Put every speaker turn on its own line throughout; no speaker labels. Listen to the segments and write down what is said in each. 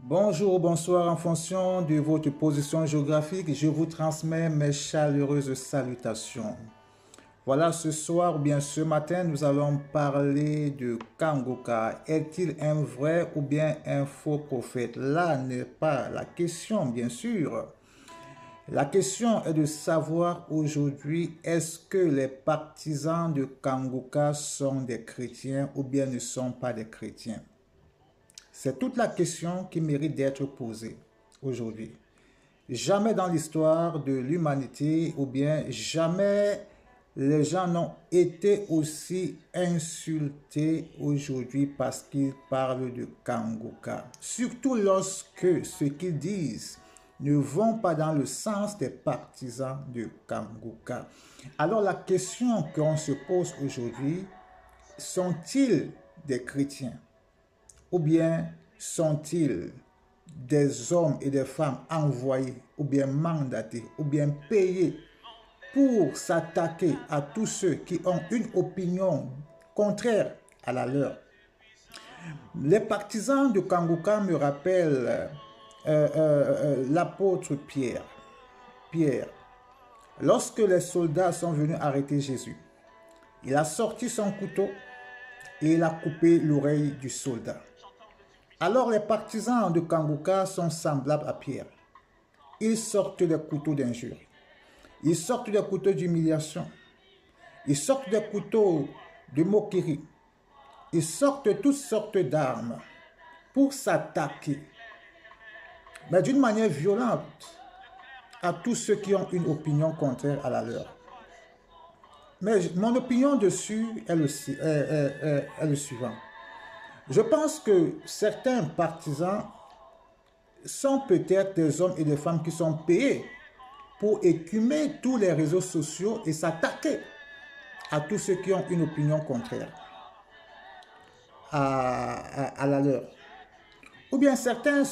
Bonjour, bonsoir, en fonction de votre position géographique, je vous transmets mes chaleureuses salutations. Voilà, ce soir ou bien ce matin, nous allons parler de Kangoka. Est-il un vrai ou bien un faux prophète? Là n'est pas la question, bien sûr. La question est de savoir aujourd'hui, est-ce que les partisans de Kangoka sont des chrétiens ou bien ne sont pas des chrétiens? C'est toute la question qui mérite d'être posée aujourd'hui. Jamais dans l'histoire de l'humanité ou bien jamais les gens n'ont été aussi insultés aujourd'hui parce qu'ils parlent de Kangoka. Surtout lorsque ce qu'ils disent ne vont pas dans le sens des partisans de Kangoka. Alors la question qu'on se pose aujourd'hui, sont-ils des chrétiens? Ou bien sont-ils des hommes et des femmes envoyés ou bien mandatés ou bien payés pour s'attaquer à tous ceux qui ont une opinion contraire à la leur? Les partisans de Kangoka me rappellent l'apôtre Pierre. Pierre, lorsque les soldats sont venus arrêter Jésus, il a sorti son couteau et il a coupé l'oreille du soldat. Alors les partisans de Kangoka sont semblables à Pierre. Ils sortent des couteaux d'injure. Ils sortent des couteaux d'humiliation. Ils sortent des couteaux de moquerie. Ils sortent toutes sortes d'armes pour s'attaquer, mais d'une manière violente, à tous ceux qui ont une opinion contraire à la leur. Mais mon opinion dessus est le suivant. Je pense que certains partisans sont peut-être des hommes et des femmes qui sont payés pour écumer tous les réseaux sociaux et s'attaquer à tous ceux qui ont une opinion contraire à la leur. Ou bien certains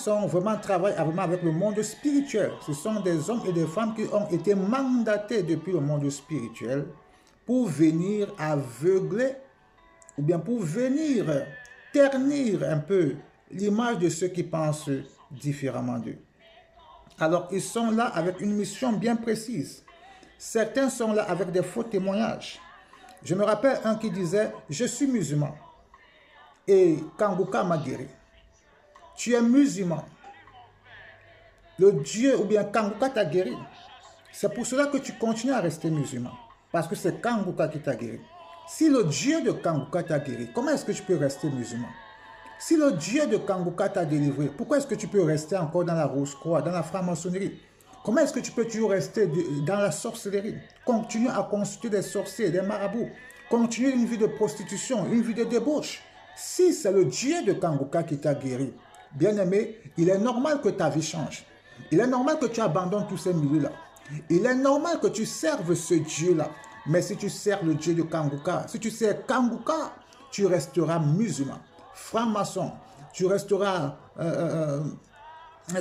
travaillent vraiment avec le monde spirituel. Ce sont des hommes et des femmes qui ont été mandatés depuis le monde spirituel pour venir aveugler ou bien pour venir ternir un peu l'image de ceux qui pensent différemment d'eux. Alors, ils sont là avec une mission bien précise. Certains sont là avec des faux témoignages. Je me rappelle un qui disait, je suis musulman et Kangoka m'a guéri. Tu es musulman. Le Dieu ou bien Kangoka t'a guéri. C'est pour cela que tu continues à rester musulman. Parce que c'est Kangoka qui t'a guéri. Si le Dieu de Kangoka t'a guéri, comment est-ce que tu peux rester musulman? Si le Dieu de Kangoka t'a délivré, pourquoi est-ce que tu peux rester encore dans la Rose-Croix, dans la franc-maçonnerie? Comment est-ce que tu peux toujours rester dans la sorcellerie? Continue à consulter des sorciers, des marabouts. Continue une vie de prostitution, une vie de débauche. Si c'est le Dieu de Kangoka qui t'a guéri, bien-aimé, il est normal que ta vie change. Il est normal que tu abandonnes tous ces milieux-là. Il est normal que tu serves ce Dieu-là. Mais si tu sers le Dieu de Kangoka, si tu sers Kangoka, tu resteras musulman, franc-maçon, tu resteras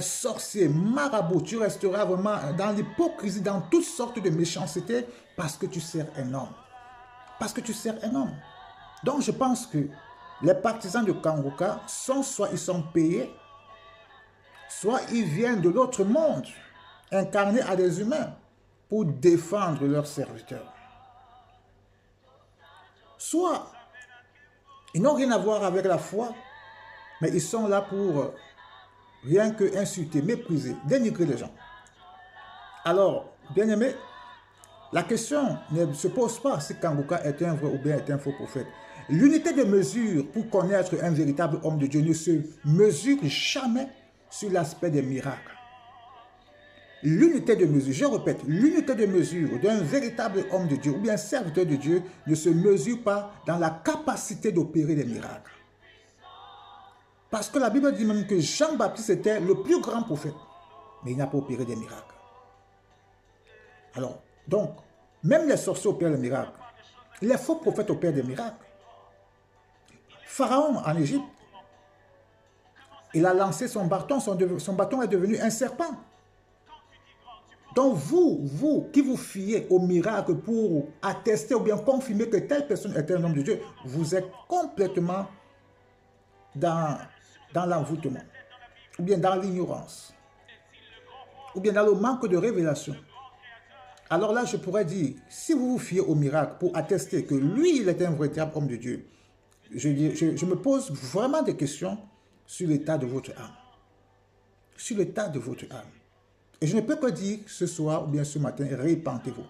sorcier, marabout, tu resteras vraiment dans l'hypocrisie, dans toutes sortes de méchanceté parce que tu sers un homme. Parce que tu sers un homme. Donc je pense que les partisans de Kangoka sont soit ils sont payés, soit ils viennent de l'autre monde, incarnés à des humains, pour défendre leurs serviteurs. Soit ils n'ont rien à voir avec la foi, mais ils sont là pour rien que insulter, mépriser, dénigrer les gens. Alors, bien aimé, la question ne se pose pas si Kangoka est un vrai ou bien est un faux prophète. L'unité de mesure pour connaître un véritable homme de Dieu ne se mesure jamais sur l'aspect des miracles. L'unité de mesure, je répète, l'unité de mesure d'un véritable homme de Dieu ou bien serviteur de Dieu ne se mesure pas dans la capacité d'opérer des miracles. Parce que la Bible dit même que Jean-Baptiste était le plus grand prophète, mais il n'a pas opéré des miracles. Alors, donc, même les sorciers opèrent des miracles. Les faux prophètes opèrent des miracles. Pharaon en Égypte, il a lancé son bâton est devenu un serpent. Donc vous qui vous fiez au miracle pour attester ou bien confirmer que telle personne est un homme de Dieu, vous êtes complètement dans l'envoûtement. ou bien dans l'ignorance, ou bien dans le manque de révélation, alors là, je pourrais dire, si vous vous fiez au miracle pour attester que lui, il est un véritable homme de Dieu, je me pose vraiment des questions sur l'état de votre âme. Sur l'état de votre âme. Et je ne peux que dire ce soir ou bien ce matin, répentez-vous.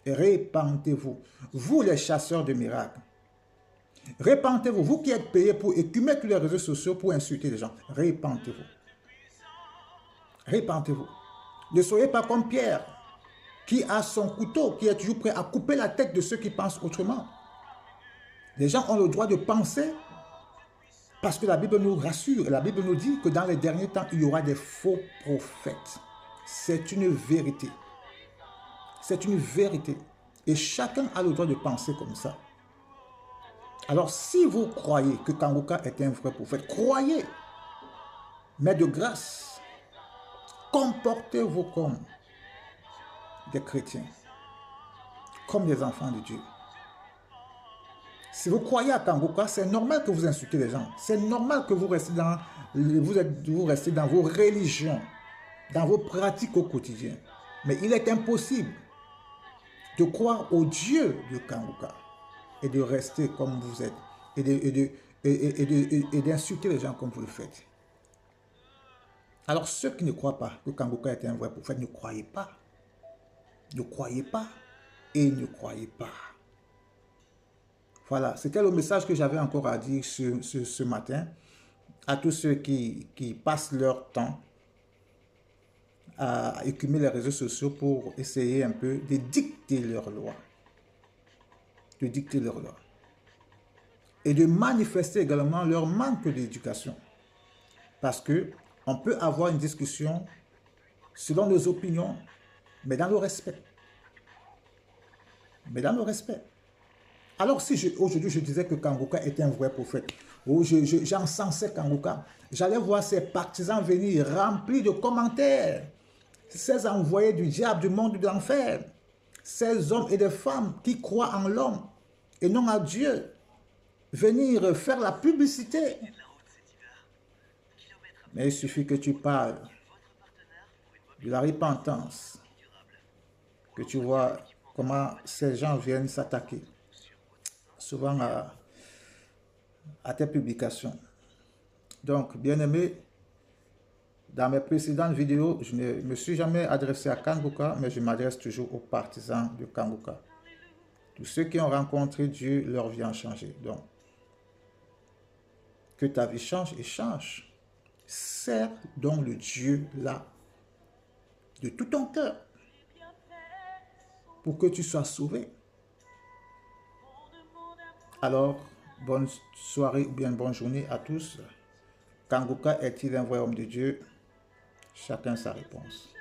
Répentez-vous. Vous les chasseurs de miracles. Répentez-vous. Vous qui êtes payés pour écumer tous les réseaux sociaux pour insulter les gens. Répentez-vous. Répentez-vous. Ne soyez pas comme Pierre, qui a son couteau, qui est toujours prêt à couper la tête de ceux qui pensent autrement. Les gens ont le droit de penser parce que la Bible nous rassure. La Bible nous dit que dans les derniers temps, il y aura des faux prophètes. C'est une vérité. C'est une vérité. Et chacun a le droit de penser comme ça. Alors, si vous croyez que Kangoka est un vrai prophète, croyez. Mais de grâce, comportez-vous comme des chrétiens, comme des enfants de Dieu. Si vous croyez à Kangoka, c'est normal que vous insultez les gens. C'est normal que vous restez dans vos religions, dans vos pratiques au quotidien. Mais il est impossible de croire au Dieu de Kangoka et de rester comme vous êtes et d'insulter les gens comme vous le faites. Alors ceux qui ne croient pas que Kangoka est un vrai prophète, ne croyez pas. Ne croyez pas et ne croyez pas. Voilà, c'était le message que j'avais encore à dire ce matin à tous ceux qui passent leur temps à écumer les réseaux sociaux pour essayer un peu de dicter leurs lois. De dicter leurs lois. Et de manifester également leur manque d'éducation. Parce que on peut avoir une discussion selon nos opinions, mais dans le respect. Mais dans le respect. Alors si aujourd'hui je disais que Kangoka était un vrai prophète, ou j'encensais Kangoka, j'allais voir ses partisans venir remplis de commentaires, ces envoyés du diable, du monde de l'enfer, ces hommes et des femmes qui croient en l'homme et non à Dieu, venir faire la publicité. Mais il suffit que tu parles de la repentance, que tu vois comment ces gens viennent s'attaquer souvent à tes publications. Donc, bien-aimé, dans mes précédentes vidéos, je ne me suis jamais adressé à Kangoka, mais je m'adresse toujours aux partisans de Kangoka. Tous ceux qui ont rencontré Dieu, leur vie a changé. Donc, que ta vie change et change. Sers donc le Dieu là, de tout ton cœur, pour que tu sois sauvé. Alors, bonne soirée ou bien bonne journée à tous. Kangoka est-il un vrai homme de Dieu? Chacun sa réponse.